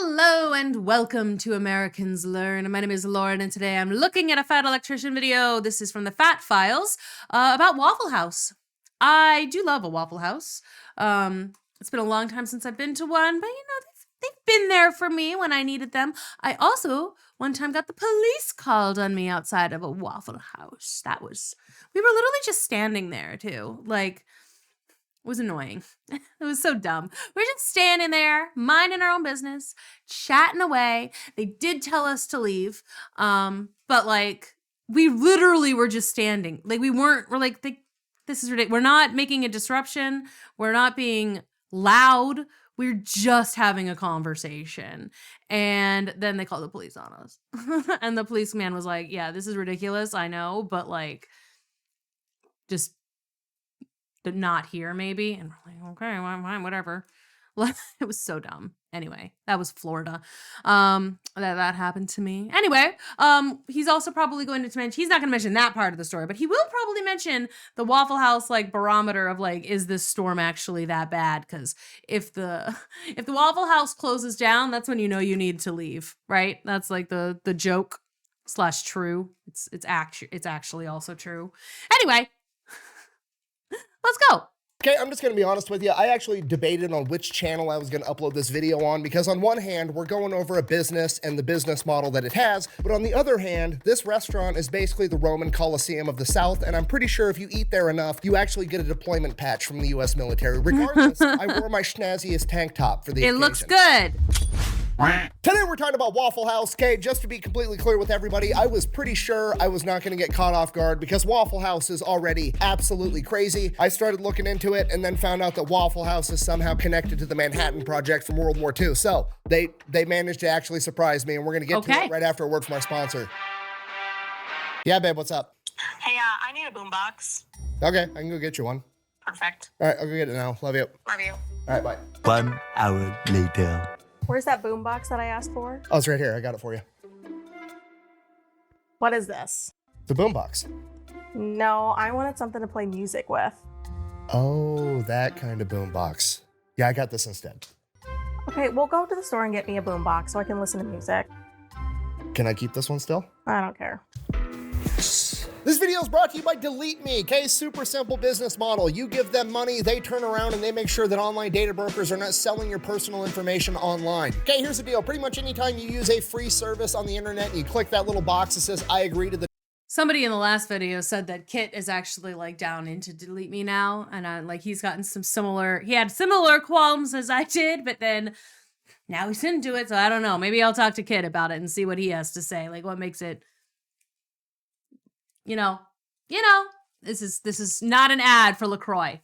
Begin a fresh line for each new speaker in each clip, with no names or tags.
Hello and welcome to Americans Learn. My name is Lauren and today I'm looking at a fat electrician video. This is from the Fat Files about Waffle House. I do love a Waffle House. It's been a long time since I've been to one, but they've been there for me when I needed them. I also one time got the police called on me outside of a Waffle House. We were literally just standing there too. It was annoying. It was so dumb. We're just standing there, minding our own business, chatting away. They did tell us to leave. But we literally were just standing. This is ridiculous. We're not making a disruption. We're not being loud. We're just having a conversation. And then they called the police on us. And the policeman was like, yeah, this is ridiculous. I know, but just not here maybe. And we're like, okay, well, fine, whatever. It was so dumb. Anyway, that was Florida. That happened to me. Anyway, he's also probably going to mention, he's not going to mention that part of the story, but he will probably mention the Waffle House barometer of is this storm actually that bad? Because if the Waffle House closes down, that's when you know you need to leave, right? That's the joke / true. It's actually also true. Anyway, let's go.
Okay, I'm just going to be honest with you. I actually debated on which channel I was going to upload this video on because on one hand, we're going over a business and the business model that it has. But on the other hand, this restaurant is basically the Roman Colosseum of the South. And I'm pretty sure if you eat there enough, you actually get a deployment patch from the U.S. military. Regardless, I wore my schnazziest tank top for the occasion.
It looks good.
Today we're talking about Waffle House. Okay, just to be completely clear with everybody, I was pretty sure I was not going to get caught off guard because Waffle House is already absolutely crazy. I started looking into it and then found out that Waffle House is somehow connected to the Manhattan Project from World War II. So they managed to actually surprise me, and we're going to get to it right after a word from our sponsor. Yeah, babe, what's up?
Hey, I need a boombox.
Okay, I can go get you one.
Perfect.
All right, I'll go get it now. Love you.
Love you.
All right, bye.
1 hour later.
Where's that boombox that I asked for?
Oh, it's right here. I got it for you.
What is this?
The boombox.
No, I wanted something to play music with.
Oh, that kind of boombox. Yeah, I got this instead.
Okay, we'll go to the store and get me a boombox so I can listen to music.
Can I keep this one still?
I don't care.
This video is brought to you by Delete Me. Okay, super simple business model. You give them money, they turn around and they make sure that online data brokers are not selling your personal information online. Okay, here's the deal. Pretty much anytime you use a free service on the internet and you click that little box that says, I agree to the
Somebody in the last video said that Kit is actually down into Delete Me now. And he's gotten he had similar qualms as I did, but then now he's into it. So I don't know. Maybe I'll talk to Kit about it and see what he has to say. What makes it, this is not an ad for LaCroix.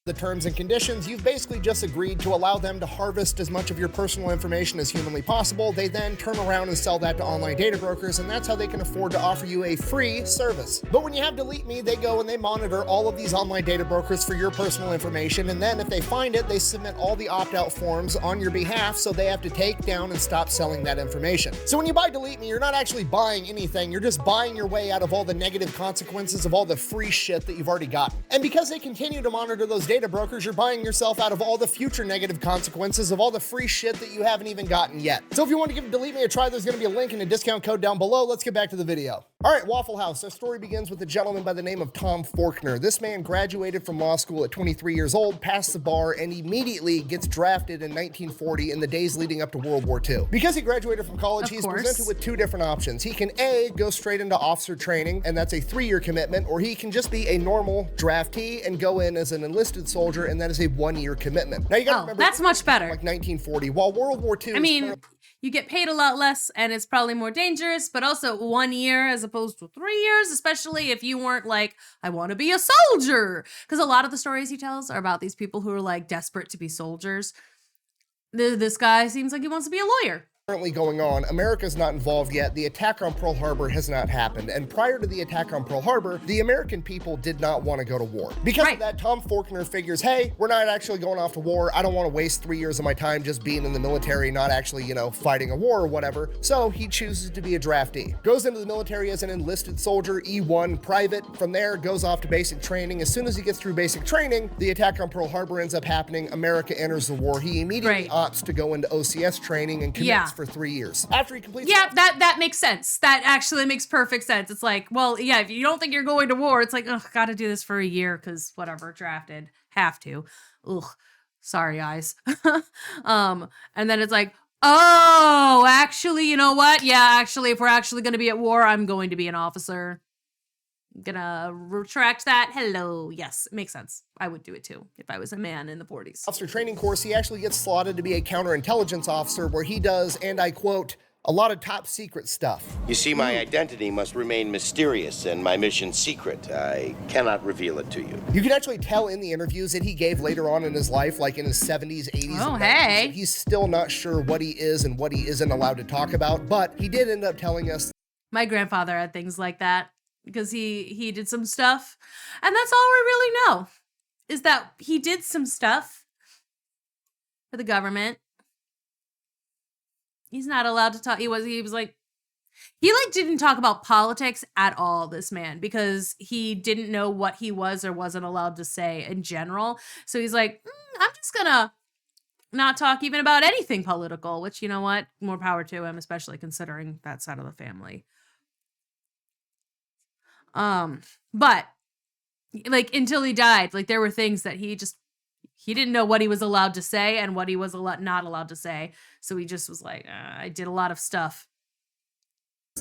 The terms and conditions, you've basically just agreed to allow them to harvest as much of your personal information as humanly possible. They then turn around and sell that to online data brokers, and that's how they can afford to offer you a free service. But when you have Delete Me, they go and they monitor all of these online data brokers for your personal information, and then if they find it, they submit all the opt-out forms on your behalf, so they have to take down and stop selling that information. So when you buy Delete Me, you're not actually buying anything, you're just buying your way out of all the negative consequences of all the free shit that you've already gotten. And because they continue to monitor those data brokers, you're buying yourself out of all the future negative consequences of all the free shit that you haven't even gotten yet. So if you want to give Delete Me a try, there's going to be a link and a discount code down below. Let's get back to the video. All right, Waffle House. Our story begins with a gentleman by the name of Tom Faulkner. This man graduated from law school at 23 years old, passed the bar, and immediately gets drafted in 1940 in the days leading up to World War II. Because he graduated from college, he's presented with two different options. He can A, go straight into officer training, and that's a 3-year commitment, or he can just be a normal draftee and go in as an enlisted soldier, and that is a 1-year commitment. Now you gotta remember,
that's much better.
1940, while World War II
you get paid a lot less and it's probably more dangerous, but also 1 year as opposed to 3 years, especially if you weren't I want to be a soldier. Because a lot of the stories he tells are about these people who are desperate to be soldiers. This guy seems like he wants to be a lawyer.
currently going on, America's not involved yet. The attack on Pearl Harbor has not happened. And prior to the attack on Pearl Harbor, the American people did not want to go to war. Because of that, Tom Faulkner figures, hey, we're not actually going off to war. I don't want to waste 3 years of my time just being in the military, not actually, you know, fighting a war or whatever. So he chooses to be a draftee. Goes into the military as an enlisted soldier, E1 private. From there, goes off to basic training. As soon as he gets through basic training, the attack on Pearl Harbor ends up happening. America enters the war. He immediately opts to go into OCS training and commits for 3 years. After he completes
that makes sense. That actually makes perfect sense. It's like, well, yeah, if you don't think you're going to war, it's like, ugh, gotta do this for a year because whatever, drafted, have to. Ugh, sorry, eyes. And then it's like, oh, actually, you know what? Yeah, actually, if we're actually gonna be at war, I'm going to be an officer. I'm gonna retract that. Hello. Yes, it makes sense. I would do it too if I was a man in the 40s.
Officer training course, he actually gets slotted to be a counterintelligence officer where he does, and I quote, a lot of top secret stuff.
You see, my identity must remain mysterious and my mission secret. I cannot reveal it to you.
You can actually tell in the interviews that he gave later on in his life, like in his 70s, 80s,
oh,
and 90s,
hey.
that he's still not sure what he is and what he isn't allowed to talk about, but he did end up telling us.
My grandfather had things like that because he did some stuff, and that's all we really know is that he did some stuff for the government. He's not allowed to talk. He was like, he didn't talk about politics at all, this man, because he didn't know what he was or wasn't allowed to say in general. So he's like, I'm just gonna not talk even about anything political, which, you know what, more power to him, especially considering that side of the family. But like until he died, like there were things that he didn't know what he was allowed to say and what he was not allowed to say. So he just was like, I did a lot of stuff.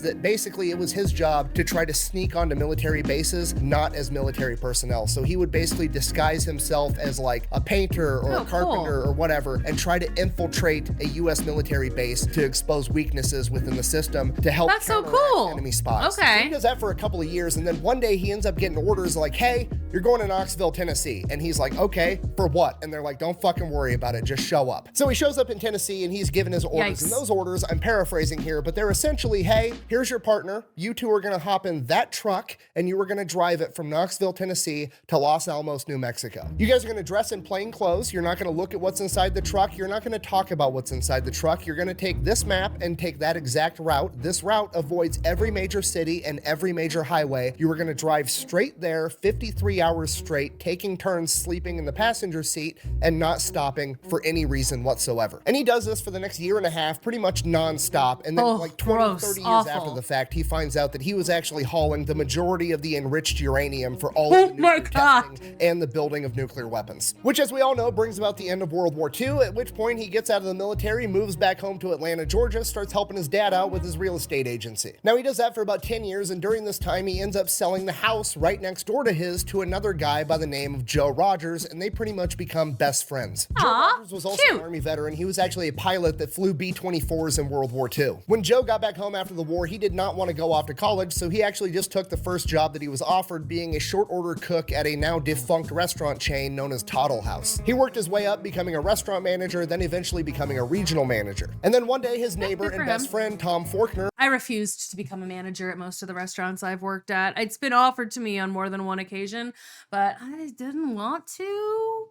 That basically it was his job to try to sneak onto military bases, not as military personnel. So he would basically disguise himself as like a painter or a carpenter or whatever and try to infiltrate a U.S. military base to expose weaknesses within the system to help counteract enemy spots.
Okay.
So he does that for a couple of years, and then one day he ends up getting orders like, hey, you're going to Knoxville, Tennessee. And he's like, okay, for what? And they're like, don't fucking worry about it, just show up. So he shows up in Tennessee and he's given his orders. And those orders, I'm paraphrasing here, but they're essentially, hey, here's your partner. You two are gonna hop in that truck and you are gonna drive it from Knoxville, Tennessee to Los Alamos, New Mexico. You guys are gonna dress in plain clothes. You're not gonna look at what's inside the truck. You're not gonna talk about what's inside the truck. You're gonna take this map and take that exact route. This route avoids every major city and every major highway. You are gonna drive straight there, 53 hours straight, taking turns sleeping in the passenger seat and not stopping for any reason whatsoever. And he does this for the next year and a half, pretty much non-stop. And then like 20, 30 years after the fact, he finds out that he was actually hauling the majority of the enriched uranium for all of the nuclear testing and the building of nuclear weapons. Which, as we all know, brings about the end of World War II, at which point he gets out of the military, moves back home to Atlanta, Georgia, starts helping his dad out with his real estate agency. Now he does that for about 10 years, and during this time he ends up selling the house right next door to his to another guy by the name of Joe Rogers, and they pretty much become best friends. Joe Rogers was also an Army veteran. He was actually a pilot that flew B-24s in World War II. When Joe got back home after the war, he did not want to go off to college, so he actually just took the first job that he was offered, being a short order cook at a now defunct restaurant chain known as Toddle House. He worked his way up, becoming a restaurant manager, then eventually becoming a regional manager. And then one day his neighbor and best friend, Tom Faulkner.
I refused to become a manager at most of the restaurants I've worked at. It's been offered to me on more than one occasion, but I didn't want to.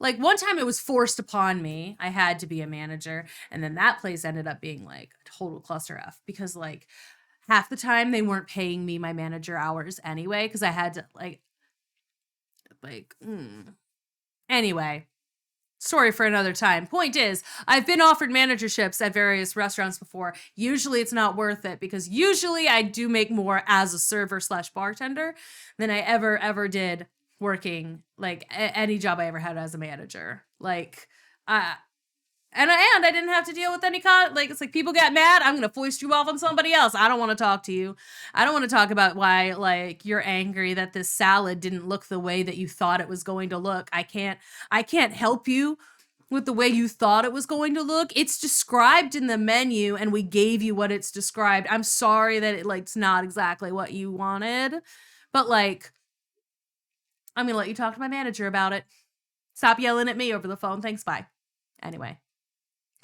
Like one time it was forced upon me. I had to be a manager. And then that place ended up being like a total cluster F because like half the time they weren't paying me my manager hours anyway because I had to Anyway, story for another time. Point is, I've been offered managerships at various restaurants before. Usually it's not worth it because usually I do make more as a server / bartender than I ever did working like any job I ever had as a manager. Like, and I didn't have to deal with any it's like people got mad. I'm going to foist you off on somebody else. I don't want to talk to you. I don't want to talk about why like you're angry that this salad didn't look the way that you thought it was going to look. I can't help you with the way you thought it was going to look. It's described in the menu and we gave you what it's described. I'm sorry that it's not exactly what you wanted, but like, I'm going to let you talk to my manager about it. Stop yelling at me over the phone. Thanks, bye. Anyway.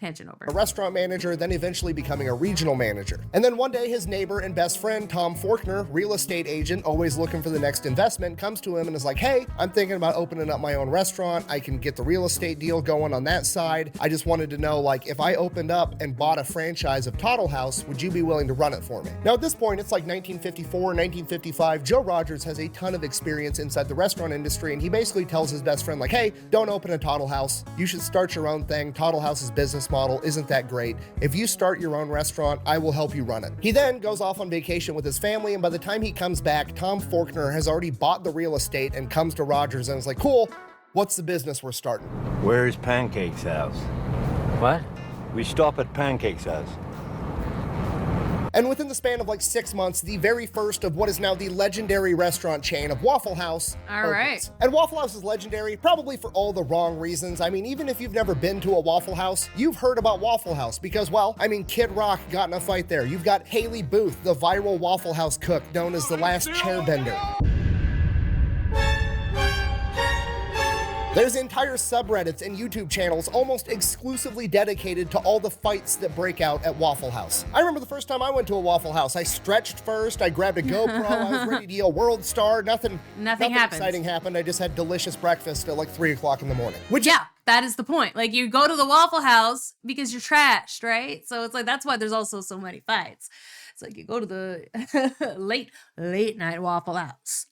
tangent over.
a restaurant manager, then eventually becoming a regional manager. And then one day his neighbor and best friend, Tom Forkner, real estate agent, always looking for the next investment, comes to him and is like, hey, I'm thinking about opening up my own restaurant. I can get the real estate deal going on that side. I just wanted to know, like, if I opened up and bought a franchise of Toddle House, would you be willing to run it for me? Now at this point, it's like 1954, 1955. Joe Rogers has a ton of experience inside the restaurant industry, and he basically tells his best friend, like, hey, don't open a Toddle House. You should start your own thing. Toddle House's business model isn't that great. If you start your own restaurant, I will help you run it. He then goes off on vacation with his family, and by the time he comes back, Tom Forkner has already bought the real estate and comes to Rogers and is like, cool, what's the business we're starting?
Where's Pancake's house? What? We stop at Pancake's house.
And within the span of like 6 months, the very first of what is now the legendary restaurant chain of Waffle House
All right.
opens. And Waffle House is legendary, probably for all the wrong reasons. I mean, even if you've never been to a Waffle House, you've heard about Waffle House because, well, I mean, Kid Rock got in a fight there. You've got Haley Booth, the viral Waffle House cook known as the last chairbender. There's entire subreddits and YouTube channels almost exclusively dedicated to all the fights that break out at Waffle House. I remember the first time I went to a Waffle House, I stretched first, I grabbed a GoPro, I was ready to yell World Star, nothing
Nothing happened.
exciting happened. I just had delicious breakfast at like 3 o'clock in the morning. Which
Yeah, that is the point. Like, you go to the Waffle House because you're trashed, right? So it's like, that's why there's also so many fights. It's like you go to the late night Waffle House.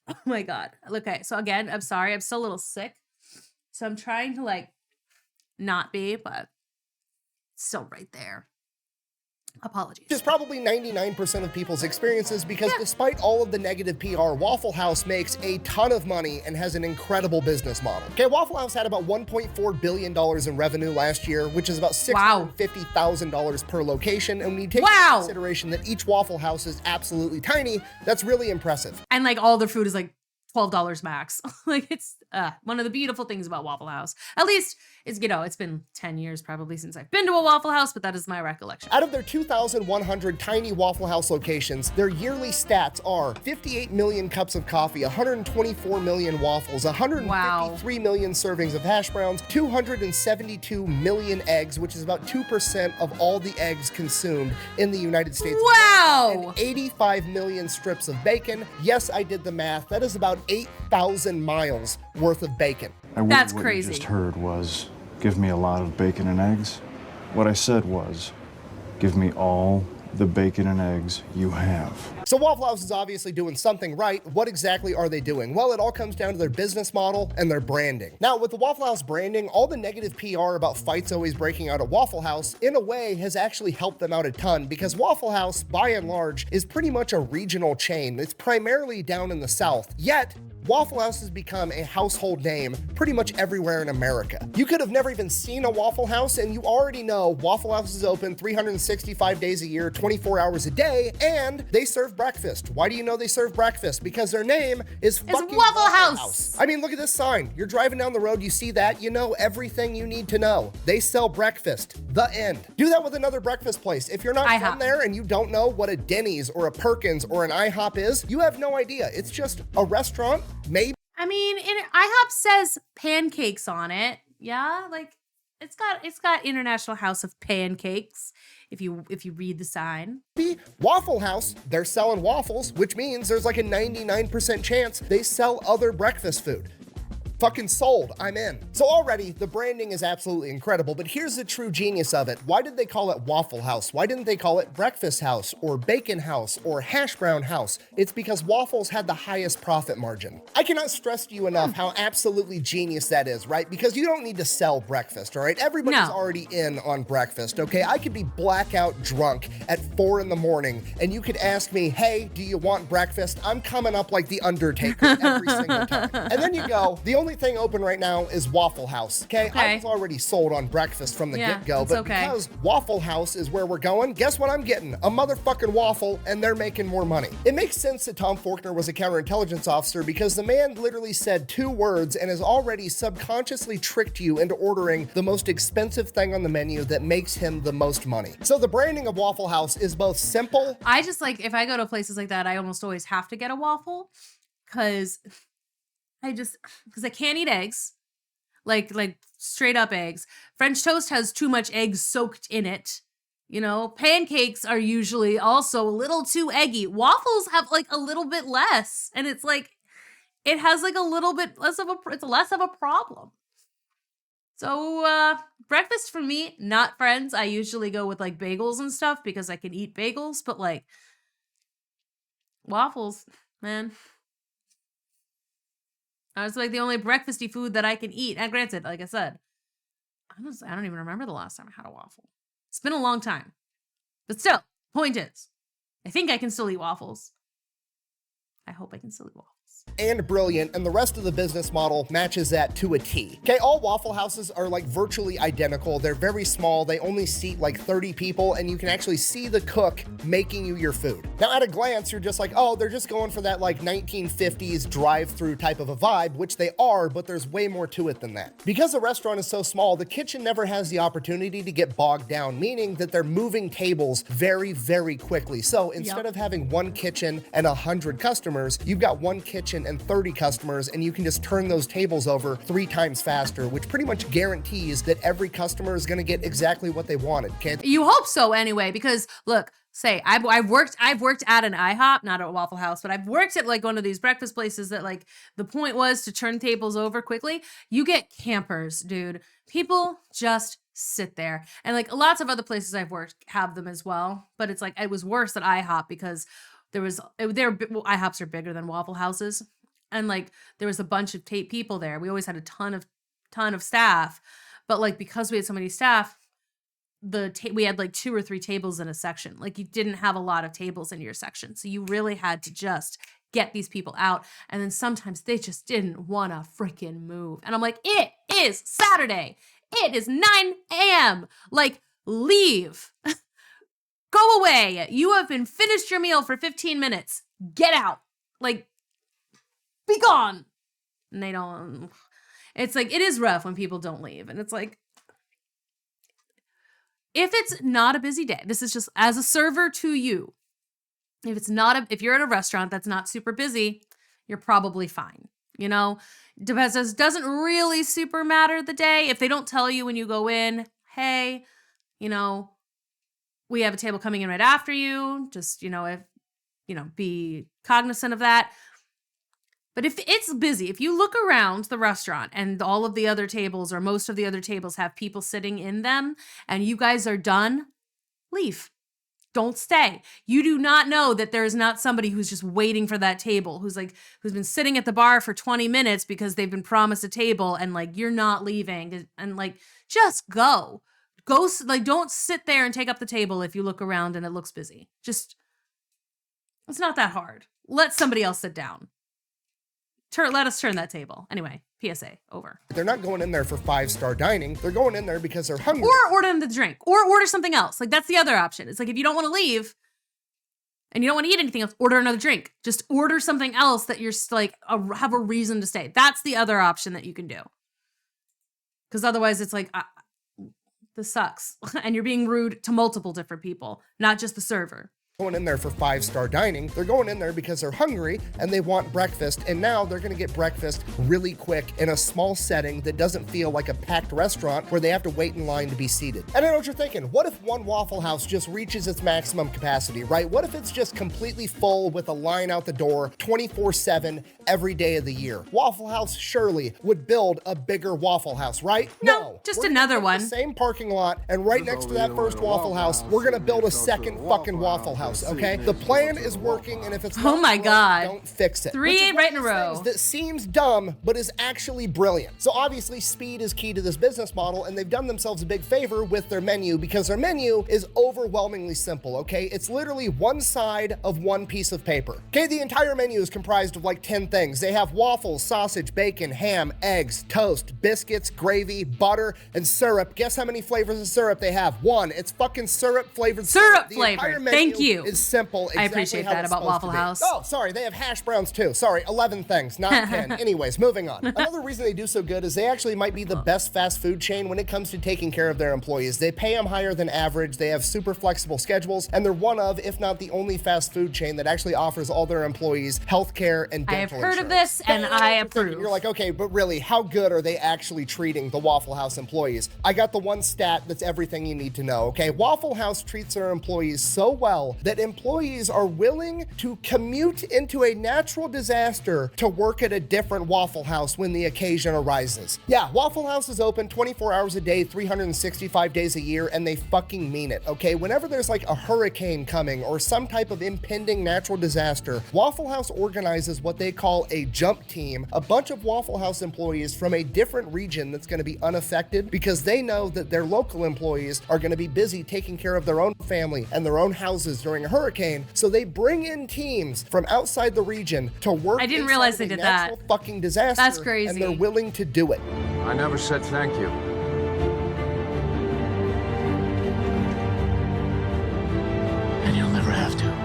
Oh my God. Okay, so again, I'm sorry, I'm still a little sick. So I'm trying to like not be, but it's still right there. Apologies.
is probably 99% of people's experiences because despite all of the negative PR, Waffle House makes a ton of money and has an incredible business model. Okay, Waffle House had about $1.4 billion in revenue last year, which is about $650,000 per location. And when you take into consideration that each Waffle House is absolutely tiny, that's really impressive.
And like all their food is like $12 max. Like, it's one of the beautiful things about Waffle House. At least it's, you know, it's been 10 years probably since I've been to a Waffle House, but that is my recollection.
Out of their 2,100 tiny Waffle House locations, their yearly stats are 58 million cups of coffee, 124 million waffles, 153 million servings of hash browns, 272 million eggs, which is about 2% of all the eggs consumed in the United States.
Wow!
And 85 million strips of bacon. Yes, I did the math. That is about 8,000 miles worth of bacon.
That's
What
crazy.
you just heard was, give me a lot of bacon and eggs. What I said was, give me all the bacon and eggs you have.
So Waffle House is obviously doing something right. What exactly are they doing? Well, it all comes down to their business model and their branding. Now, with the Waffle House branding, all the negative PR about fights always breaking out at Waffle House, in a way, has actually helped them out a ton because Waffle House, by and large, is pretty much a regional chain. It's primarily down in the South. Yet, Waffle House has become a household name pretty much everywhere in America. You could have never even seen a Waffle House, and you already know Waffle House is open 365 days a year, 24 hours a day, and they serve breakfast. Why do you know they serve breakfast? Because their name is fucking
Waffle House.
I mean, look at this sign. You're driving down the road, you see that, you know everything you need to know. They sell breakfast. The end. Do that with another breakfast place. If you're not from there and you don't know what a Denny's or a Perkins or an IHOP is, you have no idea. It's just a restaurant. Maybe.
I mean, IHOP says pancakes on it. Yeah, like it's got International House of Pancakes. If you read the sign.
Waffle House, they're selling waffles, which means there's like a 99% chance they sell other breakfast food. Fucking sold, I'm in. So already, the branding is absolutely incredible, but here's the true genius of it. Why did they call it Waffle House? Why didn't they call it Breakfast House or Bacon House or Hash Brown House? It's because waffles had the highest profit margin. I cannot stress to you enough how absolutely genius that is, right? Because you don't need to sell breakfast, all right? Everybody's already in on breakfast, okay? I could be blackout drunk at 4 in the morning, and you could ask me, hey, do you want breakfast? I'm coming up like the Undertaker every single time. And then you go, the only thing open right now is Waffle House, okay? I was already sold on breakfast from the get-go, but because Waffle House is where we're going, guess what I'm getting? A motherfucking waffle, and they're making more money. It makes sense that Tom Forkner was a counterintelligence officer because the man literally said 2 words and has already subconsciously tricked you into ordering the most expensive thing on the menu that makes him the most money. So the branding of Waffle House is both simple.
I just like, if I go to places like that, I almost always have to get a waffle because I can't eat eggs. like straight up eggs. French toast has too much eggs soaked in it. You know, pancakes are usually also a little too eggy. Waffles have like a little bit less, and it's like it has like a little bit less of a problem. So breakfast for me, not friends. I usually go with like bagels and stuff because I can eat bagels, but like waffles, man. That's like the only breakfasty food that I can eat. And granted, like I said, honestly, I don't even remember the last time I had a waffle. It's been a long time. But still, point is, I think I can still eat waffles. I hope I can still eat waffles.
And brilliant, and the rest of the business model matches that to a T. Okay, all Waffle Houses are like virtually identical. They're very small. They only seat like 30 people, and you can actually see the cook making you your food. Now, at a glance, you're just like, oh, they're just going for that like 1950s drive-through type of a vibe, which they are, but there's way more to it than that. Because the restaurant is so small, the kitchen never has the opportunity to get bogged down, meaning that they're moving tables very, very quickly. So instead of having one kitchen and 100 customers, you've got one kitchen and 30 customers, and you can just turn those tables over 3 times faster, which pretty much guarantees that every customer is going to get exactly what they wanted. Okay?
You hope so anyway, because look, say I've worked at an IHOP, not at a Waffle House, but I've worked at like one of these breakfast places that like the point was to turn tables over quickly. You get campers, dude. People just sit there, and like lots of other places I've worked have them as well. But it's like it was worse at IHOP because IHOPs are bigger than Waffle Houses, and like there was a bunch of people there. We always had a ton of staff, but like because we had so many staff, we had like 2 or 3 tables in a section. Like you didn't have a lot of tables in your section, so you really had to just get these people out. And then sometimes they just didn't want to freaking move, and I'm like, it is Saturday. It is 9 a.m. Like, leave. Go away. You have been finished your meal for 15 minutes. Get out. Like, be gone. And they don't. It's like, it is rough when people don't leave. And it's like, if it's not a busy day, this is just as a server to you. If you're at a restaurant that's not super busy, you're probably fine. You know, doesn't really super matter the day. If they don't tell you when you go in, hey, you know, we have a table coming in right after you. Just, be cognizant of that. But if it's busy, if you look around the restaurant and all of the other tables or most of the other tables have people sitting in them and you guys are done, leave. Don't stay. You do not know that there is not somebody who's just waiting for that table, who's been sitting at the bar for 20 minutes because they've been promised a table and like you're not leaving, and like just go. Like don't sit there and take up the table if you look around and it looks busy. Just, it's not that hard. Let somebody else sit down. Let us turn that table. Anyway, PSA, over.
They're not going in there for 5-star dining. They're going in there because they're hungry.
Or order them the drink. Or order something else. Like, that's the other option. It's like, if you don't want to leave and you don't want to eat anything else, order another drink. Just order something else that you're like, have a reason to stay. That's the other option that you can do. Because otherwise it's like, this sucks. And you're being rude to multiple different people, not just the server.
Going in there for 5-star dining. They're going in there because they're hungry and they want breakfast, and now they're gonna get breakfast really quick in a small setting that doesn't feel like a packed restaurant where they have to wait in line to be seated. And I know what you're thinking, what if one Waffle House just reaches its maximum capacity, right? What if it's just completely full with a line out the door 24/7 every day of the year? Waffle House surely would build a bigger Waffle House, right?
No, just another one.
The same parking lot, and right next to that first Waffle House, we're gonna build a second fucking Waffle House. Okay, the plan is working, and if it's not
God,
don't fix it.
3 right in a row.
That seems dumb, but is actually brilliant. So obviously, speed is key to this business model, and they've done themselves a big favor with their menu because their menu is overwhelmingly simple. Okay, it's literally one side of one piece of paper. Okay, the entire menu is comprised of like 10 things. They have waffles, sausage, bacon, ham, eggs, toast, biscuits, gravy, butter, and syrup. Guess how many flavors of syrup they have? 1. It's fucking syrup flavored
syrup flavored. Thank you. you.
is simple. Exactly
I appreciate
how
that
it's
about
supposed
Waffle
to be.
House.
Oh, sorry, they have hash browns too. Sorry, 11 things, not 10. Anyways, moving on. Another reason they do so good is they actually might be the best fast food chain when it comes to taking care of their employees. They pay them higher than average, they have super flexible schedules, and they're one of, if not the only fast food chain that actually offers all their employees health care and dental
I have heard of
insurance.
this, and I approve.
You're like, okay, but really, how good are they actually treating the Waffle House employees? I got the one stat that's everything you need to know, okay? Waffle House treats their employees so well that employees are willing to commute into a natural disaster to work at a different Waffle House when the occasion arises. Yeah, Waffle House is open 24 hours a day, 365 days a year, and they fucking mean it, okay? Whenever there's like a hurricane coming or some type of impending natural disaster, Waffle House organizes what they call a jump team, a bunch of Waffle House employees from a different region that's going to be unaffected because they know that their local employees are going to be busy taking care of their own family and their own houses during a hurricane, so they bring in teams from outside the region to work.
I didn't realize they did that.
Natural fucking disaster.
That's crazy.
And they're willing to do it.
I never said thank you.
And you'll never have to.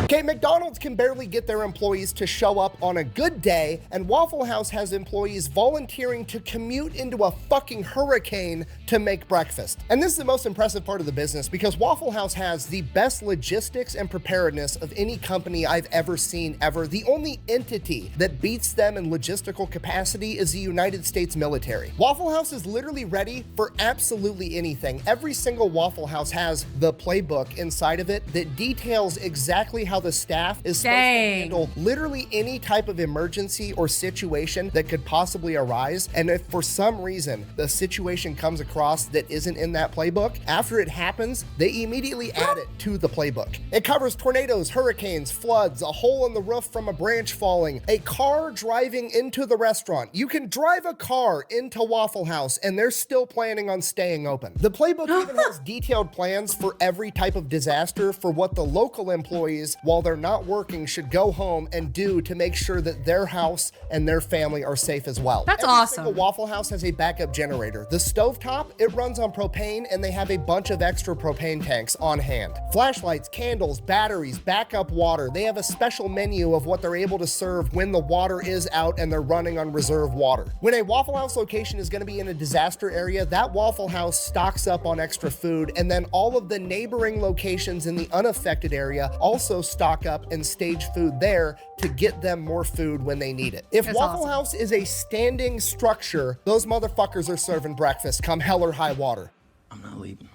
Okay, McDonald's can barely get their employees to show up on a good day, and Waffle House has employees volunteering to commute into a fucking hurricane to make breakfast. And this is the most impressive part of the business because Waffle House has the best logistics and preparedness of any company I've ever seen ever. The only entity that beats them in logistical capacity is the United States military. Waffle House is literally ready for absolutely anything. Every single Waffle House has the playbook inside of it that details exactly how the staff is supposed to handle literally any type of emergency or situation that could possibly arise. And if for some reason the situation comes across that isn't in that playbook, after it happens, they immediately add it to the playbook. It covers tornadoes, hurricanes, floods, a hole in the roof from a branch falling, a car driving into the restaurant. You can drive a car into Waffle House and they're still planning on staying open. The playbook even has detailed plans for every type of disaster for what the local employees, while they're not working, should go home and do to make sure that their house and their family are safe as well.
That's
Every
awesome.
single Waffle House has a backup generator. The stovetop, it runs on propane, and they have a bunch of extra propane tanks on hand. Flashlights, candles, batteries, backup water. They have a special menu of what they're able to serve when the water is out and they're running on reserve water. When a Waffle House location is going to be in a disaster area, that Waffle House stocks up on extra food, and then all of the neighboring locations in the unaffected area also stock up and stage food there to get them more food when they need it. If
That's
Waffle
awesome.
House is a standing structure, those motherfuckers are serving breakfast come hell or high water.
I'm not leaving.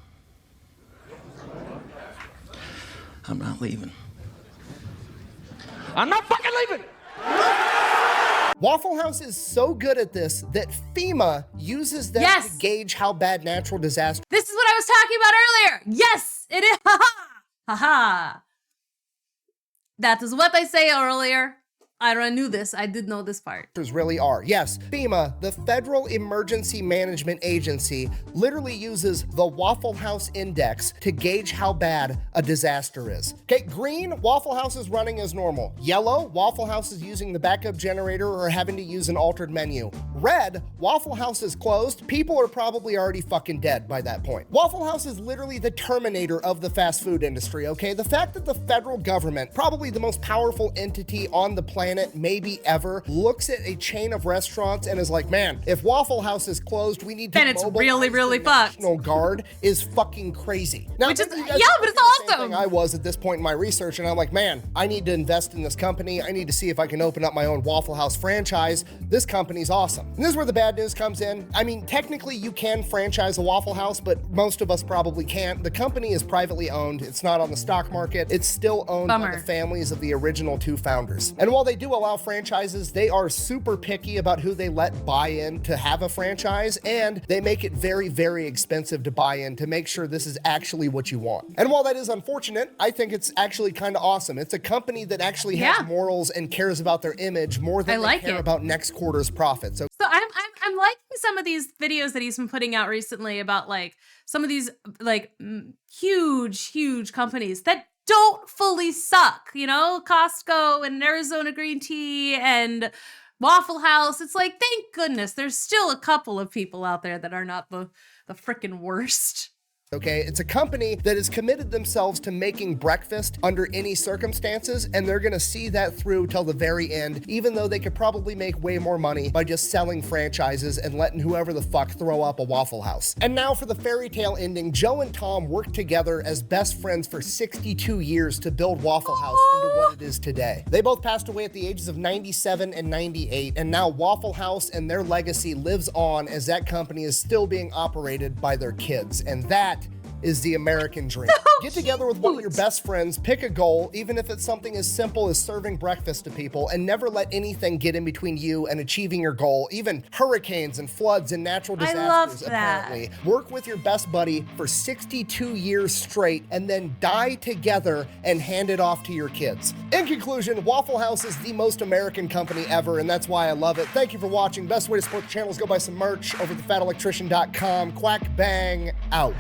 I'm not leaving. I'm not fucking leaving!
Waffle House is so good at this that FEMA uses them
Yes.
to gauge how bad natural disaster.
This is what I was talking about earlier. Yes, it is. Ha ha. Ha ha. That is what I say earlier. I knew this. I did know this part.
Really are. Yes, FEMA, the Federal Emergency Management Agency, literally uses the Waffle House Index to gauge how bad a disaster is. Okay, green, Waffle House is running as normal. Yellow, Waffle House is using the backup generator or having to use an altered menu. Red, Waffle House is closed. People are probably already fucking dead by that point. Waffle House is literally the Terminator of the fast food industry, okay? The fact that the federal government, probably the most powerful entity on the planet, maybe ever, looks at a chain of restaurants and is like, man, if Waffle House is closed, we need to
Then it's really,
mobilize
really
the
fucked.
National Guard is fucking crazy. Now,
Which is-
maybe you guys
yeah,
are
but it's
thinking the same
awesome.
thing I was at this point in my research, and I'm like, man, I need to invest in this company. I need to see if I can open up my own Waffle House franchise. This company's awesome. And this is where the bad news comes in. I mean, technically you can franchise a Waffle House, but most of us probably can't. The company is privately owned. It's not on the stock market. It's still owned by
Bummer.
the families of the original two founders. And while they do allow franchises, they are super picky about who they let buy in to have a franchise, and they make it very, very expensive to buy in to make sure this is actually what you want. And while that is unfortunate, I think it's actually kind of awesome. It's a company that actually has
Yeah.
morals and cares about their image more than
I like
they care
it.
about next quarter's profit. So
So I'm liking some of these videos that he's been putting out recently about like some of these like huge companies that don't fully suck, you know, Costco and Arizona Green Tea and Waffle House. It's like, thank goodness there's still a couple of people out there that are not the frickin' worst.
Okay, it's a company that has committed themselves to making breakfast under any circumstances, and they're gonna see that through till the very end, even though they could probably make way more money by just selling franchises and letting whoever the fuck throw up a Waffle House. And now for the fairy tale ending, Joe and Tom worked together as best friends for 62 years to build Waffle House into what it is today. They both passed away at the ages of 97 and 98, and now Waffle House and their legacy lives on as that company is still being operated by their kids, and that is the American dream. Get together with one of your best friends, pick a goal, even if it's something as simple as serving breakfast to people, and never let anything get in between you and achieving your goal, even hurricanes and floods and natural disasters, apparently. Work with your best buddy for 62 years straight, and then die together and hand it off to your kids. In conclusion, Waffle House is the most American company ever, and that's why I love it. Thank you for watching. Best way to support the channel is go buy some merch over at thefatelectrician.com. Quack bang out.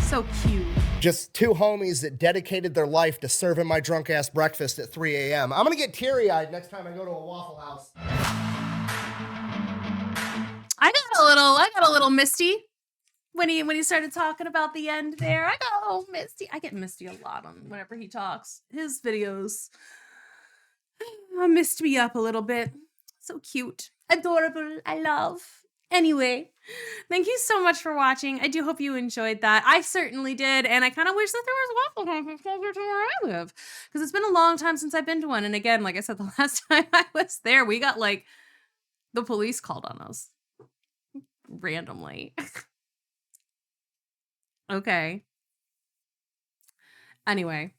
So cute.
Just two homies that dedicated their life to serving my drunk ass breakfast at 3 a.m. I'm gonna get teary-eyed next time I go to a Waffle House.
I got a little misty when he started talking about the end there. I got a little misty. I get misty a lot on whenever he talks. His videos mist me up a little bit. So cute, adorable. I love. Anyway, thank you so much for watching. I do hope you enjoyed that. I certainly did, and I kind of wish that there was Waffle House closer to where I live, because it's been a long time since I've been to one. And again, like I said, the last time I was there, we got like the police called on us randomly. Okay. Anyway.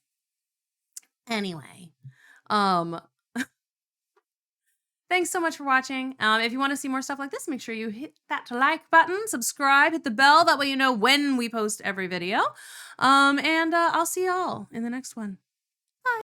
Thanks so much for watching. If you want to see more stuff like this, make sure you hit that like button, subscribe, hit the bell. That way you know when we post every video. And I'll see y'all in the next one.